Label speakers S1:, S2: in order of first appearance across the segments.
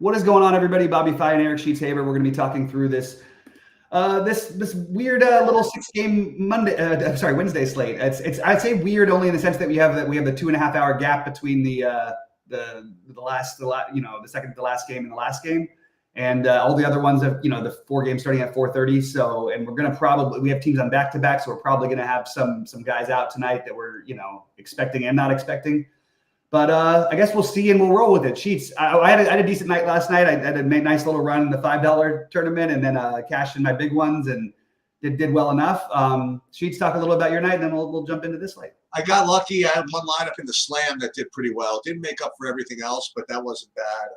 S1: What is going on, everybody? Bobby Fye and Eric Sheets-Haber. We're going to be talking through this this weird little 6-game Wednesday slate. It's I'd say weird only in the sense that we have the 2.5 hour gap between the second to last game and the last game, and all the other ones have the 4 games starting at 4:30. So, and we're gonna we have teams on back to back, so we're probably gonna have some guys out tonight that we're expecting and not expecting. But I guess we'll see and we'll roll with it. Sheets, I had a decent night last night. I had a nice little run in the $5 tournament, and then cashed in my big ones and did well enough. Sheets, talk a little about your night, and then we'll jump into this slate.
S2: I got lucky. I had one lineup in the slam that did pretty well. Didn't make up for everything else, but that wasn't bad.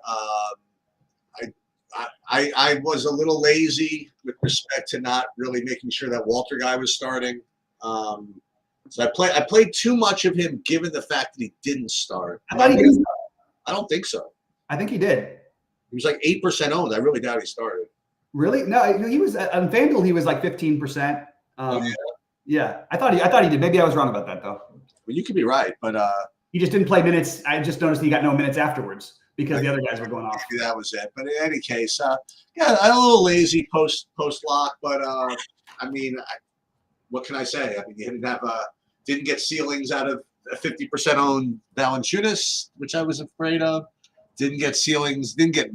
S2: I was a little lazy with respect to not really making sure that Walter guy was starting. So I played too much of him, given the fact that he didn't start.
S1: I thought he did.
S2: I don't think so.
S1: I think he did.
S2: He was like 8% owned. I really doubt he started.
S1: Really? No, he was on FanDuel. He was like 15%. Yeah, I thought he did. Maybe I was wrong about that though.
S2: Well, you could be right, but
S1: he just didn't play minutes. I just noticed he got no minutes afterwards because the other guys were going off.
S2: That was it. But in any case, yeah, I'm a little lazy post lock, but I mean, what can I say? I mean, you didn't get ceilings out of a 50% owned Valanciunas, which I was afraid of. Didn't get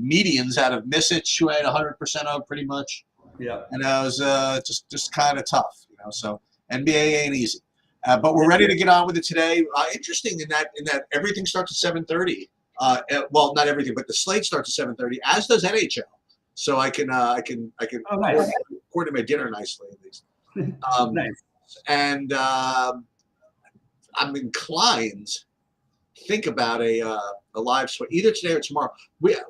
S2: medians out of Misic, who I had 100% of pretty much.
S1: Yeah.
S2: And I was just kind of tough, So NBA ain't easy. But we're ready to get on with it today. Interesting in that everything starts at 7:30. Well, not everything, but the slate starts at 7:30, as does NHL. So I can
S1: oh, nice.
S2: coordinate my dinner nicely at least.
S1: Nice.
S2: And I'm inclined to think about a live sweat either today or tomorrow.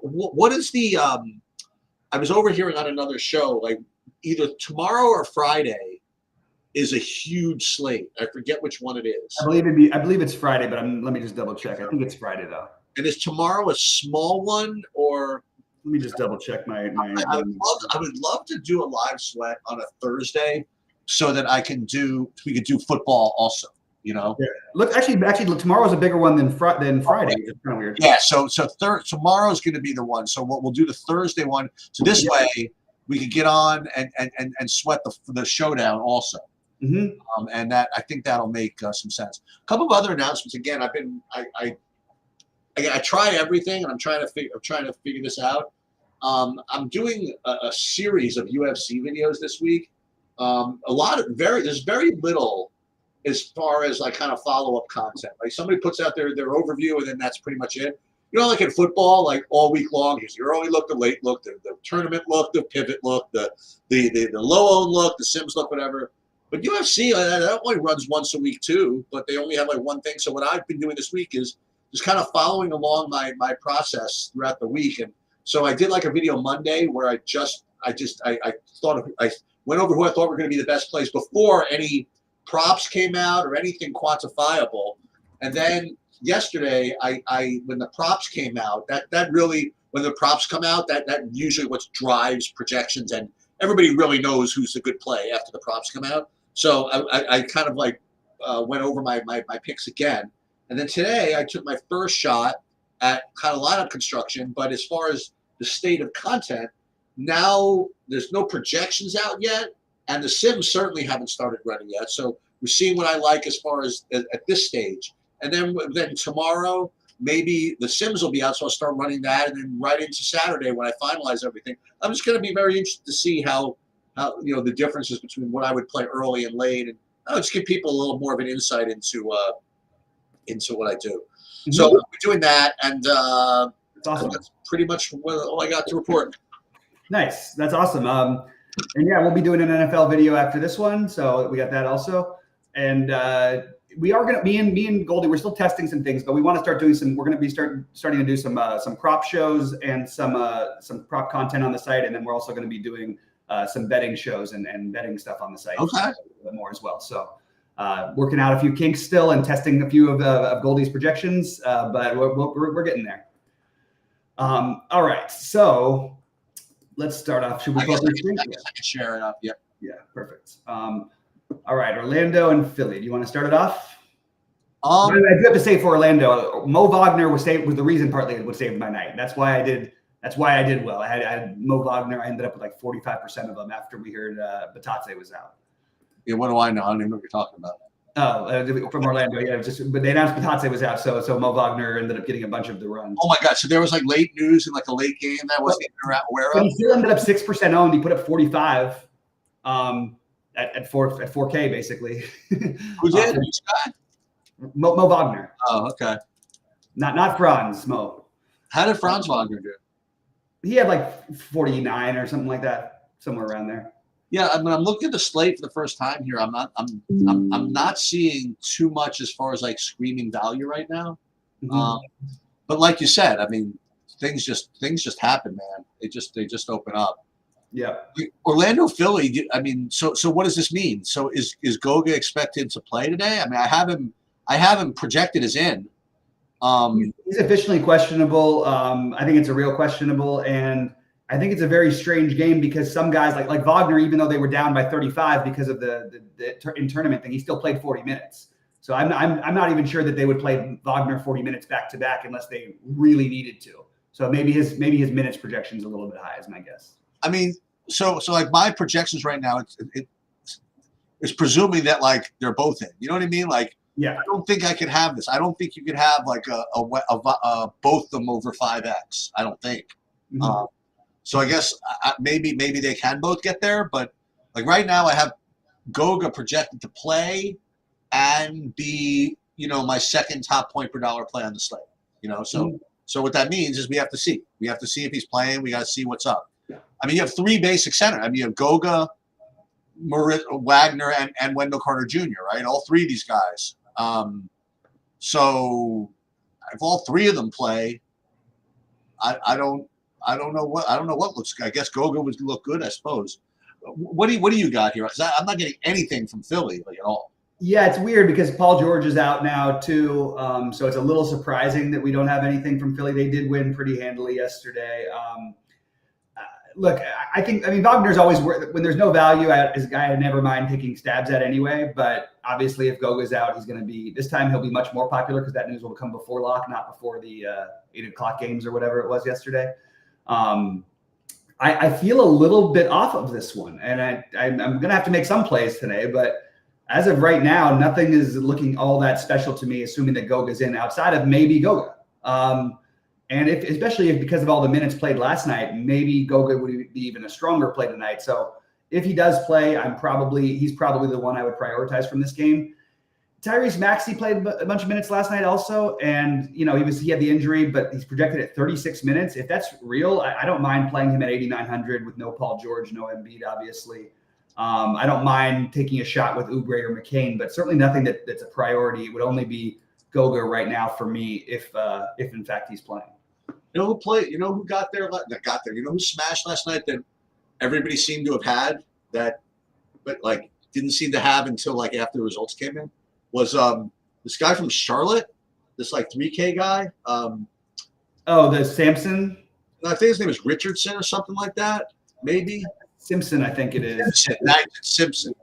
S2: What is the I was overhearing on another show, like either tomorrow or Friday is a huge slate. I forget which one it is.
S1: I believe it's Friday, but let me just double check. I think it's Friday though.
S2: And is tomorrow a small one, or
S1: let me just double check my
S2: I would love to do a live sweat on a Thursday so that we could do football also. Yeah.
S1: Look, actually, tomorrow's a bigger one than Friday. It's kind of weird.
S2: Yeah. So tomorrow's going to be the one. So we'll do the Thursday one. So this way we could get on and sweat the showdown also.
S1: Mm-hmm.
S2: And that I think that'll make some sense. A couple of other announcements. Again, I try everything, and I'm trying to figure this out. I'm doing a series of UFC videos this week. There's very little as far as like kind of follow-up content. Like somebody puts out their overview, and then that's pretty much it. Like in football, like all week long, here's the early look, the late look, the tournament look, the pivot look, the low own look, the Sims look, whatever. But UFC, that only runs once a week too, but they only have like one thing. So what I've been doing this week is just kind of following along my process throughout the week. And so I did like a video Monday where I went over who I thought were going to be the best plays before any props came out or anything quantifiable. And then yesterday, when the props came out, that really, when the props come out, that usually what drives projections, and everybody really knows who's a good play after the props come out. So I kind of like went over my picks again. And then today I took my first shot at kind of lineup construction. But as far as the state of content, now there's no projections out yet, and the Sims certainly haven't started running yet. So we're seeing what I like as far as at this stage. And then tomorrow, maybe the Sims will be out, so I'll start running that. And then right into Saturday when I finalize everything, I'm just going to be very interested to see how the differences between what I would play early and late, and I'll just give people a little more of an insight into what I do. Mm-hmm. So we're doing that, and
S1: awesome.
S2: That's pretty much all I got to report.
S1: Nice. That's awesome. And yeah, we'll be doing an NFL video after this one, so we got that also. And we are going to me and Goldie, we're still testing some things, but we want to start doing we're going to be starting to do some prop shows and some prop content on the site, and then we're also going to be doing some betting shows and betting stuff on the site.
S2: Okay.
S1: A little bit more as well. So working out a few kinks still and testing a few of Goldie's projections, but we're getting there. All right, so let's start off. Should we I
S2: can share it up. Yep.
S1: Yeah, perfect. All right, Orlando and Philly. Do you want to start it off? I do have to say for Orlando, Mo Wagner was the reason partly what saved my night. That's why I did That's why I did well. I had Mo Wagner. I ended up with like 45% of them after we heard Batate was out.
S2: Yeah, what do I know? I don't even know what you're talking about.
S1: Oh, from Orlando, yeah. But they announced Batate was out, so Mo Wagner ended up getting a bunch of the runs.
S2: Oh my God! So there was like late news in like a late game that wasn't aware of.
S1: He still ended up 6% owned. He put up 45 at 4K basically.
S2: Who did? Which guy?
S1: Mo Wagner.
S2: Oh, okay.
S1: Not Franz. Mo.
S2: How did Franz Wagner do?
S1: He had like 49 or something like that, somewhere around there.
S2: Yeah, I mean, I'm looking at the slate for the first time here. I'm not seeing too much as far as like screaming value right now. But like you said, I mean, things just happen, man. They just open up.
S1: Yeah.
S2: Orlando, Philly. I mean, so what does this mean? So is Goga expected to play today? I mean, I have him projected as in.
S1: He's officially questionable. I think it's a real questionable, and I think it's a very strange game because some guys like Wagner, even though they were down by 35 because of the in tournament thing, he still played 40 minutes. So I'm not even sure that they would play Wagner 40 minutes back to back unless they really needed to. So maybe his minutes projection is a little bit high, is my guess.
S2: I mean, so like my projections right now, it's presuming that like they're both in. You know what I mean? Like,
S1: yeah,
S2: I don't think I could have this. I don't think you could have like a both of them over 5x. I don't think. So I guess maybe they can both get there, but like right now I have Goga projected to play and be, my second top point per dollar play on the slate. So what that means is we have to see. We have to see if he's playing. We got to see what's up. I mean, you have three basic center. I mean, you have Goga, Wagner, and Wendell Carter Jr., right? All three of these guys. So if all three of them play, I don't know what looks good. I guess Goga would look good, I suppose. What do you got here? Because I'm not getting anything from Philly like at all.
S1: Yeah, it's weird because Paul George is out now too, so it's a little surprising that we don't have anything from Philly. They did win pretty handily yesterday. Look, I mean, Wagner's always when there's no value. As a guy I never mind taking stabs at anyway. But obviously, if Goga's out, he's going to be this time. He'll be much more popular because that news will come before lock, not before the 8 o'clock games or whatever it was yesterday. I feel a little bit off of this one, and I'm going to have to make some plays today. But as of right now, nothing is looking all that special to me, assuming that Goga's in outside of maybe Goga. And especially if because of all the minutes played last night, maybe Goga would be even a stronger play tonight. So if he does play, he's probably the one I would prioritize from this game. Tyrese Maxey played a bunch of minutes last night also, and he had the injury, but he's projected at 36 minutes. If that's real, I don't mind playing him at 8,900 with no Paul George, no Embiid, obviously. I don't mind taking a shot with Oubre or McCain, but certainly nothing that's a priority. It would only be Goga right now for me if in fact he's playing.
S2: You know who played? You know who got there? You know who smashed last night that everybody seemed to have had that, but like didn't seem to have until like after the results came in? Was this guy from Charlotte? This like 3K guy?
S1: The Samson?
S2: I think his name is Richardson or something like that. Maybe
S1: Simpson. I think it is
S2: Simpson.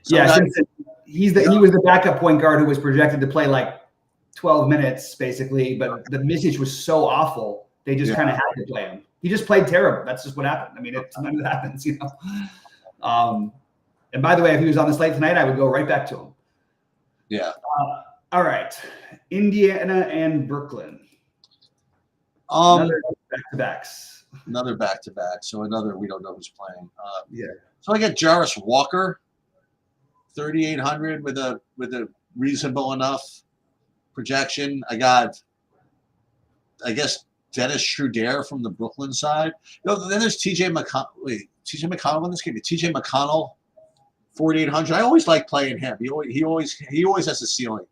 S1: Simpson. He was the backup point guard who was projected to play like 12 minutes basically, but the message was so awful they just kind of had to play him. He just played terrible. That's just what happened. I mean, sometimes it happens, And by the way, if he was on the slate tonight, I would go right back to him.
S2: Yeah.
S1: All right, Indiana and Brooklyn. Another back-to-backs.
S2: Another back-to-back. So we don't know who's playing. So I got Jarvis Walker, 3,800 with a reasonable enough projection. I got, I guess, Dennis Schroeder from the Brooklyn side. Then there's TJ McConnell. Wait, TJ McConnell in this game? TJ McConnell, 4,800. I always like playing him. He always has a ceiling,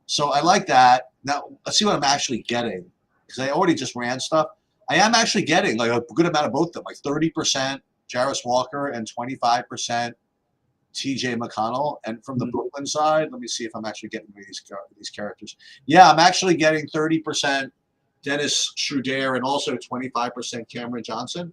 S2: So I like that. Now let's see what I'm actually getting because I already just ran stuff. I am actually getting like a good amount of both of them, like 30% Jarvis Walker and 25% TJ McConnell. And from the Brooklyn side, let me see if I'm actually getting these characters. Yeah, I'm actually getting 30% Dennis Schroeder and also 25% Cameron Johnson.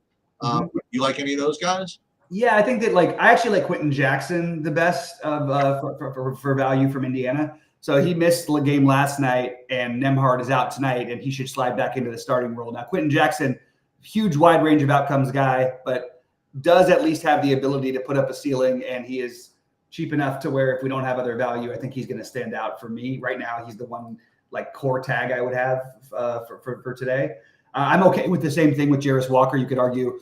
S2: You like any of those guys?
S1: Yeah, I think that I actually like Quentin Jackson the best for value from Indiana. So he missed the game last night, and Nembhard is out tonight, and he should slide back into the starting role. Now, Quentin Jackson, huge wide range of outcomes guy, but does at least have the ability to put up a ceiling, and he is cheap enough to where if we don't have other value, I think he's going to stand out for me. Right now, he's the one like core tag I would have for today. I'm okay with the same thing with Jarris Walker. You could argue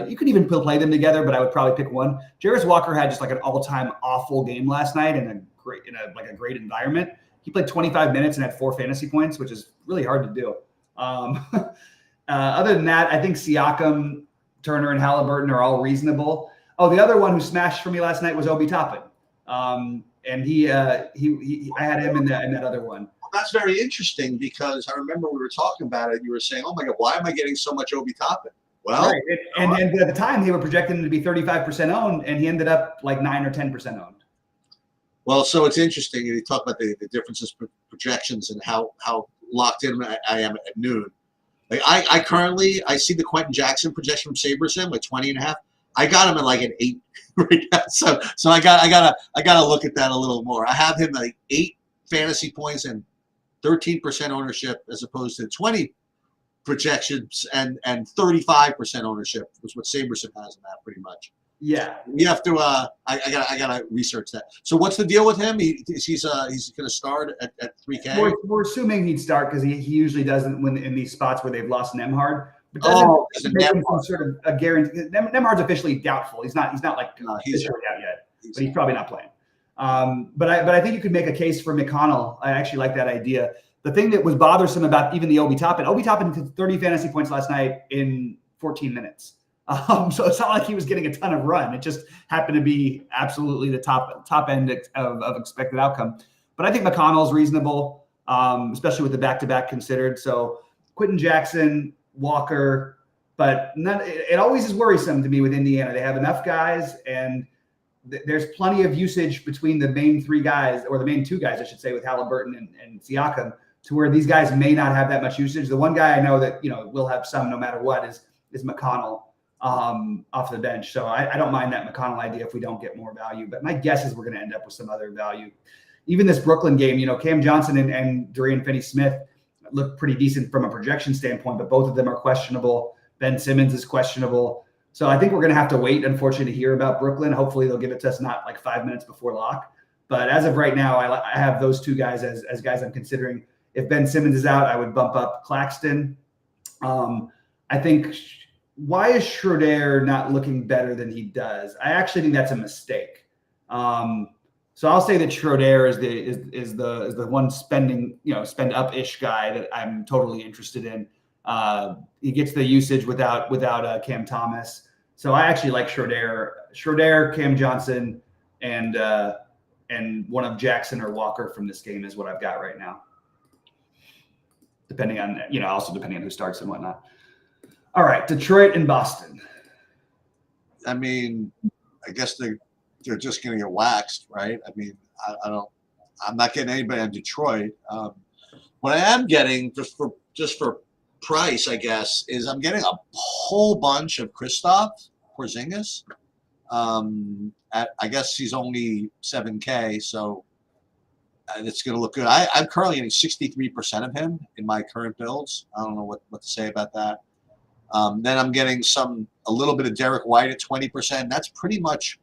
S1: you could even play them together, but I would probably pick one. Jarris Walker had just like an all-time awful game last night in a great environment. He played 25 minutes and had 4 fantasy points, which is really hard to do. Other than that, I think Siakam, Turner, and Halliburton are all reasonable. Oh, the other one who smashed for me last night was Obi Toppin, and I had him in that other one.
S2: That's very interesting because I remember we were talking about it. You were saying, "Oh my God, why am I getting so much Obi Toppin?" Well,
S1: right. And at the time they were projecting him to be 35% owned, and he ended up like 9 or 10% owned.
S2: Well, so it's interesting. You talk about the differences, projections, and how locked in I am at noon. Like I currently see the Quentin Jackson projection from SaberSim like 20.5. I got him at like an 8 right now. So I gotta look at that a little more. I have him like 8 fantasy points and 13% ownership as opposed to 20 projections and 35% ownership was what SaberSim has in that pretty much.
S1: Yeah,
S2: we have to. I gotta research that. So what's the deal with him? He's going to start at 3K.
S1: We're assuming he'd start because he usually doesn't when in these spots where they've lost Nembhard. But doesn't make him some sort of a guarantee. Nembhard's officially doubtful. He's not like officially out yet, but he's probably not playing. But I think you could make a case for McConnell. I actually like that idea. The thing that was bothersome about even the Obi Toppin did 30 fantasy points last night in 14 minutes. So it's not like he was getting a ton of run. It just happened to be absolutely the top end of expected outcome. But I think McConnell's reasonable, especially with the back-to-back considered. So Quentin Jackson, Walker, but it always is worrisome to me with Indiana. They have enough guys, and there's plenty of usage between the main 3 guys, or the main 2 guys, I should say, with Halliburton and Siakam, to where these guys may not have that much usage. The one guy I know that will have some no matter what is McConnell. Off the bench. So I don't mind that McConnell idea if we don't get more value, but my guess is we're going to end up with some other value. Even this Brooklyn game, Cam Johnson and Dorian Finney-Smith look pretty decent from a projection standpoint, but both of them are questionable. Ben Simmons is questionable. So I think we're going to have to wait, unfortunately, to hear about Brooklyn. Hopefully they'll give it to us not like 5 minutes before lock. But as of right now, I have those 2 guys as guys I'm considering. If Ben Simmons is out, I would bump up Claxton. I think why is Schroeder not looking better than he does? I actually think that's a mistake. So I'll say that Schroeder is the one spend up-ish guy that I'm totally interested in. He gets the usage without Cam Thomas. So I actually like Schroeder, Cam Johnson, and one of Jackson or Walker from this game is what I've got right now. Depending on who starts and whatnot. All right, Detroit and Boston.
S2: I mean, I guess they're just going to get waxed, right? I mean, I'm not getting anybody on Detroit. What I am getting just for price, I guess, is I'm getting a whole bunch of Kristaps Porzingis. I guess he's only 7K, so it's going to look good. I'm currently getting 63% of him in my current builds. I don't know what to say about that. Then I'm getting a little bit of Derek White at 20%. That's pretty much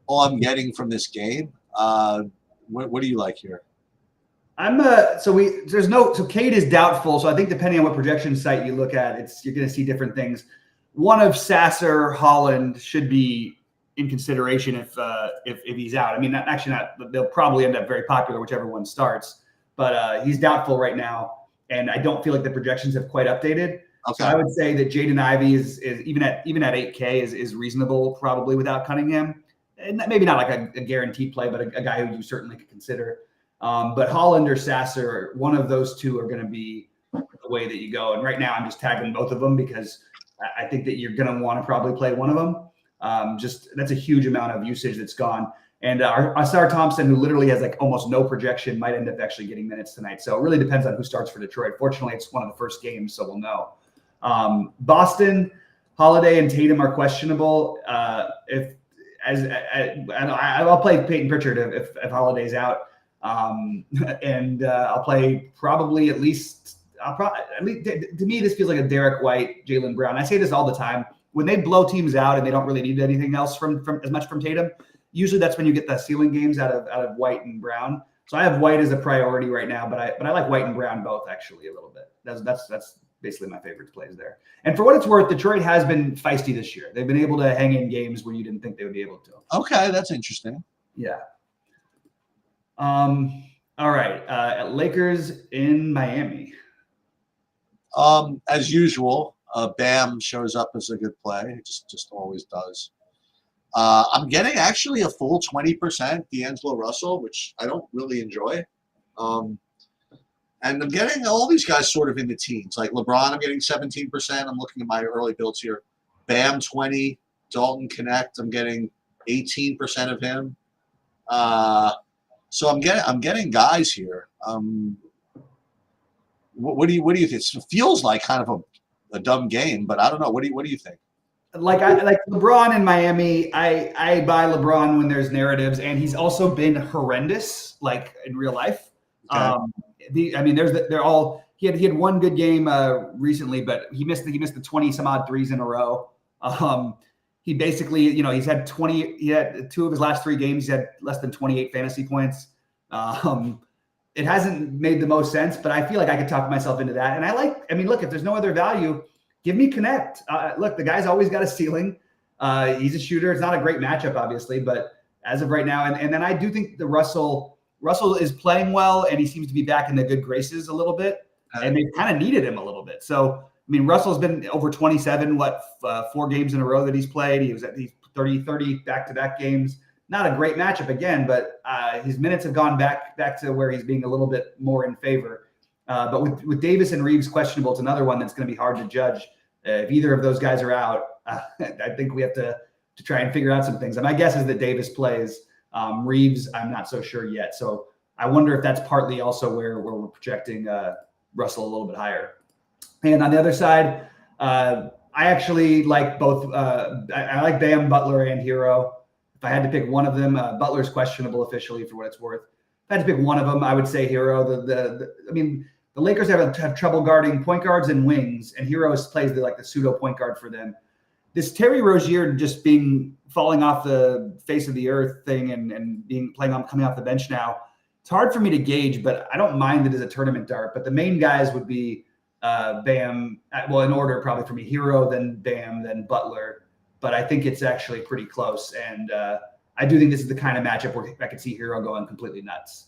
S2: all I'm getting from this game. What do you like here?
S1: So Cade is doubtful. So I think depending on what projection site you look at, you're going to see different things. One of Sasser, Holland should be in consideration if he's out. I mean, they'll probably end up very popular, whichever one starts. But he's doubtful right now, and I don't feel like the projections have quite updated.
S2: Okay.
S1: So I would say that Jaden Ivey is even at 8K is reasonable, probably without Cunningham. And maybe not like a guaranteed play, but a guy who you certainly could consider. But Holland or Sasser, one of those 2 are going to be the way that you go. And right now I'm just tagging both of them because I think that you're going to want to probably play one of them. That's a huge amount of usage that's gone. And Asar Thompson, who literally has like almost no projection, might end up actually getting minutes tonight. So it really depends on who starts for Detroit. Fortunately, it's one of the first games, so we'll know. Boston, Holiday and Tatum are questionable. I'll play Peyton Pritchard if Holiday's out. And I'll play probably at least. To me, this feels like a Derek White, Jaylen Brown. I say this all the time. When they blow teams out and they don't really need anything else from as much from Tatum, usually that's when you get the ceiling games out of White and Brown. So I have White as a priority right now, but I like White and Brown both actually a little bit. That's basically my favorite plays there. And for what it's worth, Detroit has been feisty this year. They've been able to hang in games where you didn't think they would be able to.
S2: Okay, that's interesting.
S1: Yeah. All right. Lakers in Miami.
S2: As usual, Bam shows up as a good play. It just always does. I'm getting actually a full 20% D'Angelo Russell, which I don't really enjoy. And I'm getting all these guys sort of in the teens. Like LeBron, I'm getting 17%. I'm looking at my early builds here. Bam, 20. Dalton Connect, I'm getting 18% of him. So I'm getting guys here. What do you think? It feels like kind of a dumb game, but I don't know. What do you think?
S1: Like LeBron in Miami, I buy LeBron when there's narratives, and he's also been horrendous, like in real life.
S2: Okay.
S1: He had one good game recently, but he missed the 20 some odd threes in a row. He basically, he's had 20. He had 2 of his last 3 games. He's had less than 28 fantasy points. It hasn't made the most sense, but I feel like I could talk myself into that. And look, if there's no other value, give me Connect. Look, the guy's always got a ceiling. He's a shooter. It's not a great matchup, obviously, but as of right now, and then I do think the Russell is playing well, and he seems to be back in the good graces a little bit, and they've kind of needed him a little bit. So, Russell's been over 27, 4 games in a row that he's played. He's 30 back-to-back games. Not a great matchup again, but his minutes have gone back to where he's being a little bit more in favor. But with Davis and Reeves questionable, it's another one that's going to be hard to judge. If either of those guys are out, I think we have to try and figure out some things. And my guess is that Davis plays. Reeves, I'm not so sure yet. So I wonder if that's partly also where we're projecting Russell a little bit higher. And on the other side, I actually like both. I like Bam, Butler, and Hero. If I had to pick one of them, Butler's questionable officially for what it's worth. If I had to pick one of them, I would say Hero. The Lakers have trouble guarding point guards and wings, and Hero plays the pseudo point guard for them. This Terry Rozier just falling off the face of the earth thing and coming off the bench now. It's hard for me to gauge, but I don't mind it as a tournament dart. But the main guys would be Bam. Well, in order probably for me, Hero, then Bam, then Butler. But I think it's actually pretty close. And I do think this is the kind of matchup where I could see Hero going completely nuts.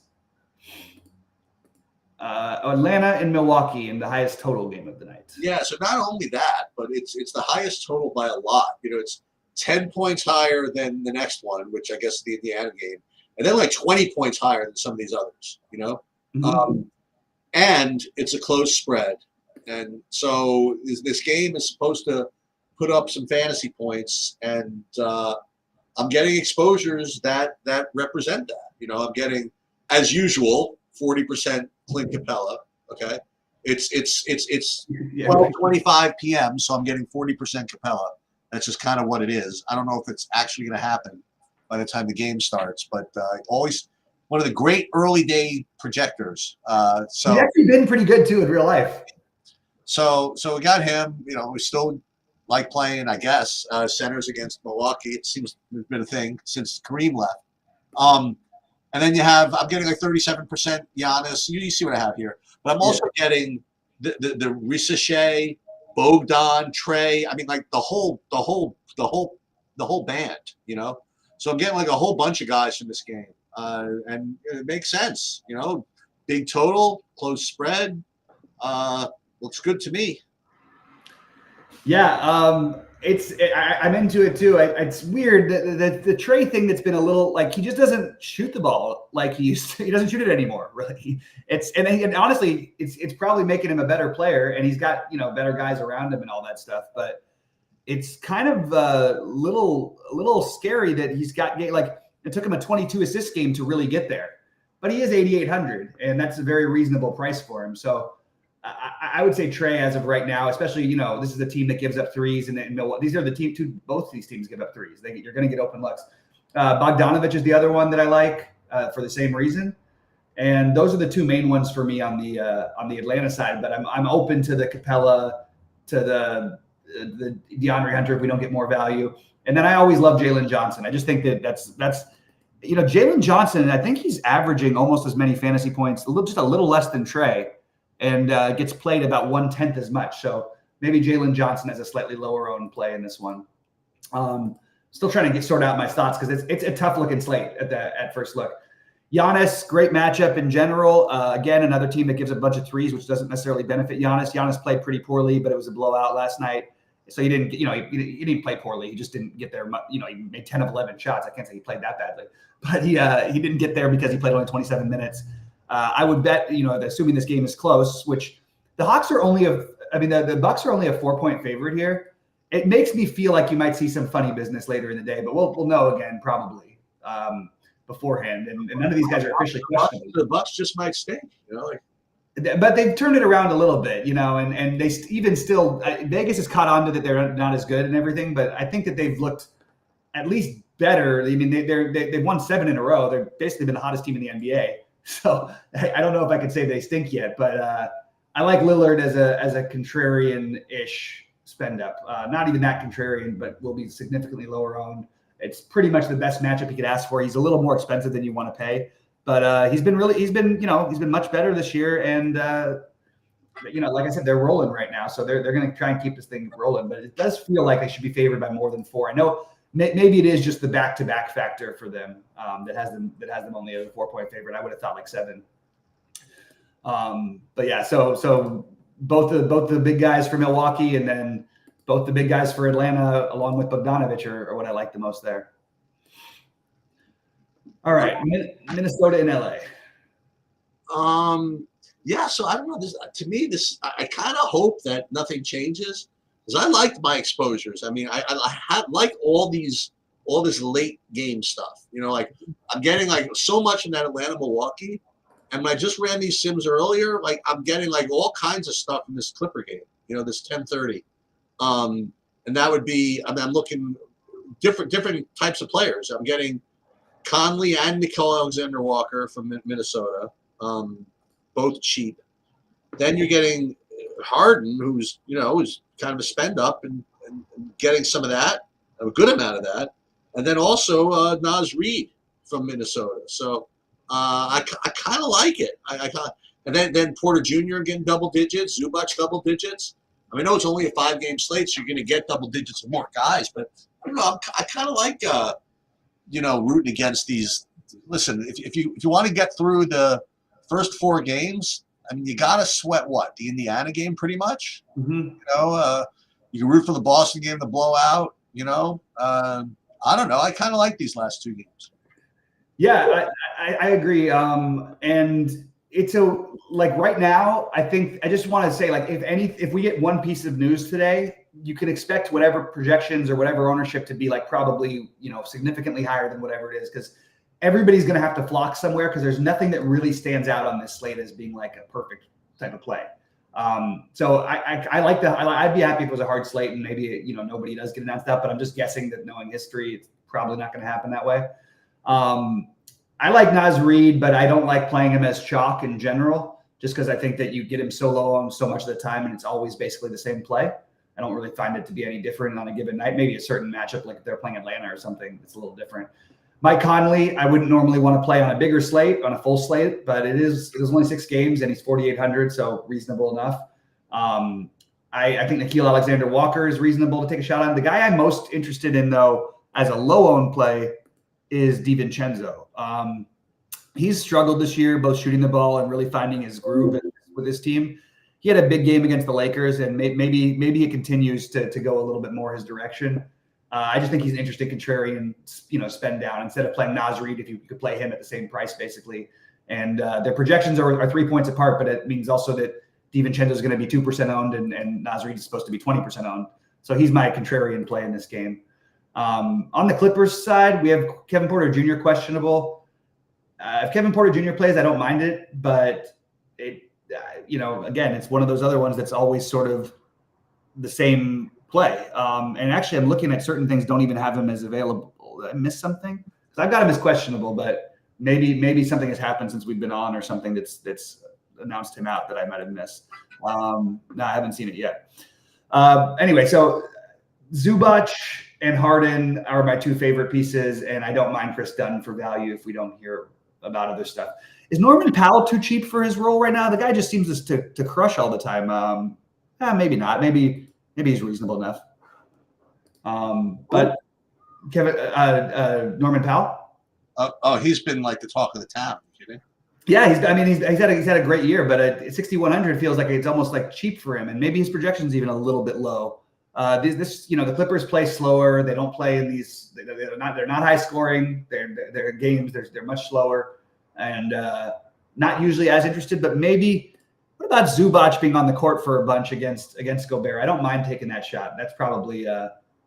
S1: Atlanta and Milwaukee in the highest total game of the night.
S2: Yeah, so not only that, but it's the highest total by a lot. It's 10 points higher than the next one, which I guess is the Indiana game. And then 20 points higher than some of these others, Mm-hmm. And it's a close spread. And so this game is supposed to put up some fantasy points, and I'm getting exposures that represent that. I'm getting, as usual, 40% Clint Capella. Okay, it's 12:25 p.m., so I'm getting 40% Capella. That's just kind of what it is. I don't know if it's actually going to happen by the time the game starts, but always one of the great early day projectors. So
S1: he's actually been pretty good too in real life.
S2: So we got him. We still like playing, I guess, centers against Milwaukee. It seems there's been a thing since Kareem left. And then I'm getting 37% Giannis. You see what I have here. But I'm also getting the Risache, Bogdan, Trey. The whole band, So I'm getting a whole bunch of guys from this game. And it makes sense, Big total, close spread. Looks good to me.
S1: Yeah, I'm into it too. It's weird the Trey thing that's been a little he just doesn't shoot the ball like he used to. He doesn't shoot it anymore, really. And honestly, it's probably making him a better player, and he's got better guys around him and all that stuff. But it's kind of a little scary that he's got it took him a 22 assist game to really get there, but he is 8,800, and that's a very reasonable price for him. So I would say Trey as of right now, especially, this is a team that gives up threes, and Milwaukee. These are the both of these teams give up threes. You're going to get open looks. Bogdanovich is the other one that I like for the same reason. And those are the two main ones for me on the Atlanta side. But I'm open to the Capella, to the DeAndre Hunter if we don't get more value. And then I always love Jalen Johnson. I just think that's Jalen Johnson. I think he's averaging almost as many fantasy points, just a little less than Trey, and gets played about 1/10 as much. So maybe Jalen Johnson has a slightly lower owned play in this one. Still trying to sort out my thoughts because it's a tough looking slate at first look. Giannis, great matchup in general. Again, another team that gives a bunch of threes, which doesn't necessarily benefit Giannis. Giannis played pretty poorly, but it was a blowout last night. So he didn't play poorly. He just didn't get there. He made 10 of 11 shots. I can't say he played that badly, but he didn't get there because he played only 27 minutes. I would bet, assuming this game is close, which the Hawks are only the Bucks are only a 4-point favorite here. It makes me feel like you might see some funny business later in the day, but we'll know again probably beforehand. And none of these guys are officially questionable.
S2: The Bucks just might stink,
S1: But they've turned it around a little bit, and they even still Vegas has caught on to that they're not as good and everything. But I think that they've looked at least better. I mean, they've won 7 in a row. They've basically been the hottest team in the NBA. So I don't know if I could say they stink yet, but I like Lillard as a contrarian-ish spend up. Not even that contrarian, but will be significantly lower owned. It's pretty much the best matchup you could ask for. He's a little more expensive than you want to pay. But he's been much better this year, and like I said, they're rolling right now, so they're going to try and keep this thing rolling. But it does feel like they should be favored by more than 4. I know maybe it is just the back-to-back factor for them that has them only as a 4-point favorite. I would have thought like 7. But yeah, so both the big guys for Milwaukee and then both the big guys for Atlanta, along with Bogdanović, are what I like the most there. All right, Minnesota and LA.
S2: Yeah, so I don't know. To me, I kind of hope that nothing changes because I liked my exposures. I mean, I like all this late game stuff. Like I'm getting like so much in that Atlanta Milwaukee, and when I just ran these sims earlier, like I'm getting like all kinds of stuff in this Clipper game. This 10:30, and that would be. I mean, I'm looking different types of players. I'm getting Conley and Nicole Alexander-Walker from Minnesota, both cheap. Then you're getting Harden, who's kind of a spend up and getting some of that, a good amount of that, and then also Naz Reid from Minnesota. So I kind of like it. And then Porter Jr. getting double digits, Zubac double digits. I mean, I know it's only a 5-game slate, so you're going to get double digits of more guys, but I don't know. I kind of like. Rooting against these. Listen, if you want to get through the first 4 games, I mean, you got to sweat the Indiana game pretty much.
S1: Mm-hmm.
S2: You can root for the Boston game to blow out. I don't know. I kind of like these last 2 games.
S1: Yeah, I agree. And it's right now, I think I just want to say if we get one piece of news today, you can expect whatever projections or whatever ownership to be probably, significantly higher than whatever it is, because everybody's going to have to flock somewhere because there's nothing that really stands out on this slate as being like a perfect type of play. So I'd be happy if it was a hard slate and maybe, nobody does get announced out, but I'm just guessing that knowing history, it's probably not going to happen that way. I like Naz Reid, but I don't like playing him as chalk in general, just because I think that you get him so low on so much of the time and it's always basically the same play. I don't really find it to be any different on a given night. Maybe a certain matchup, like if they're playing Atlanta or something, it's a little different. Mike Conley, I wouldn't normally want to play on a bigger slate, on a full slate, but it was only 6 games and he's 4,800, so reasonable enough. I think Nickeil Alexander-Walker is reasonable to take a shot on. The guy I'm most interested in, though, as a low-owned play is DiVincenzo. He's struggled this year, both shooting the ball and really finding his groove with his team. He had a big game against the Lakers, and maybe he continues to go a little bit more his direction. I just think he's an interesting contrarian, spend down instead of playing Naz Reid, if you could play him at the same price, basically. And their projections are 3 points apart, but it means also that DiVincenzo is going to be 2% owned and Naz Reid is supposed to be 20% owned. So he's my contrarian play in this game. On the Clippers side, we have Kevin Porter Jr. questionable. If Kevin Porter Jr. plays, I don't mind it, but again, it's one of those other ones that's always sort of the same play. And actually, I'm looking at certain things don't even have him as available. Did I miss something? Because I've got him as questionable, but maybe something has happened since we've been on, or something that's announced him out that I might have missed. No, I haven't seen it yet. Anyway, so Zubac and Harden are my two favorite pieces, and I don't mind Chris Dunn for value if we don't hear about other stuff. Is Norman Powell too cheap for his role right now? The guy just seems to crush all the time. Maybe not. Maybe he's reasonable enough. But Kevin, Norman Powell.
S2: He's been like the talk of the town.
S1: Yeah, he's had a great year, but 6,100 feels like it's almost like cheap for him, and maybe his projection's even a little bit low. The Clippers play slower. They don't play in these. They're not high scoring. Their games they're much slower, and not usually as interested. But maybe, what about Zubac being on the court for a bunch against Gobert? I don't mind taking that shot. That's probably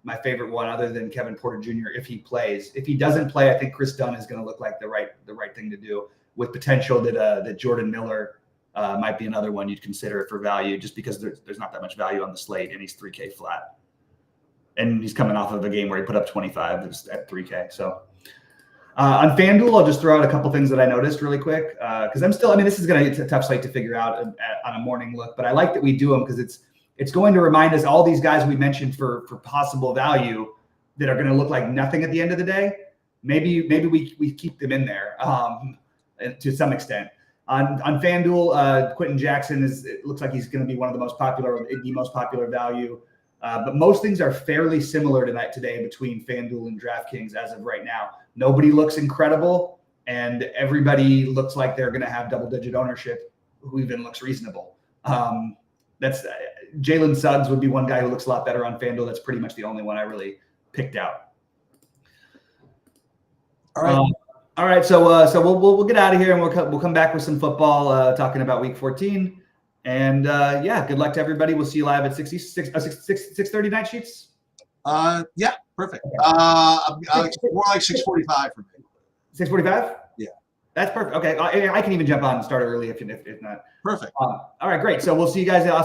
S1: my favorite one, other than Kevin Porter Jr. if he plays. If he doesn't play, I think Chris Dunn is going to look like the right thing to do, with potential that Jordan Miller might be another one you'd consider for value, just because there's not that much value on the slate, and he's 3K flat. And he's coming off of a game where he put up 25 at 3K. So on FanDuel, I'll just throw out a couple things that I noticed really quick, because this is going to be a tough slate to figure out on a morning look, but I like that we do them because it's going to remind us all these guys we mentioned for possible value that are going to look like nothing at the end of the day. Maybe we keep them in there to some extent. On FanDuel, Quentin Jackson it looks like he's going to be one of the most popular value. But most things are fairly similar today between FanDuel and DraftKings as of right now. Nobody looks incredible, and everybody looks like they're going to have double-digit ownership, who even looks reasonable. That's Jalen Suggs would be one guy who looks a lot better on FanDuel. That's pretty much the only one I really picked out.
S2: All right.
S1: All right, so we'll get out of here, and we'll come back with some football, talking about Week 14. And good luck to everybody. We'll see you live at 6:30 night sheets.
S2: Yeah, perfect. More like 6:45 for me.
S1: 6:45?
S2: Yeah,
S1: that's perfect. Okay, I can even jump on and start early if not.
S2: Perfect.
S1: All right, great. So we'll see you guys.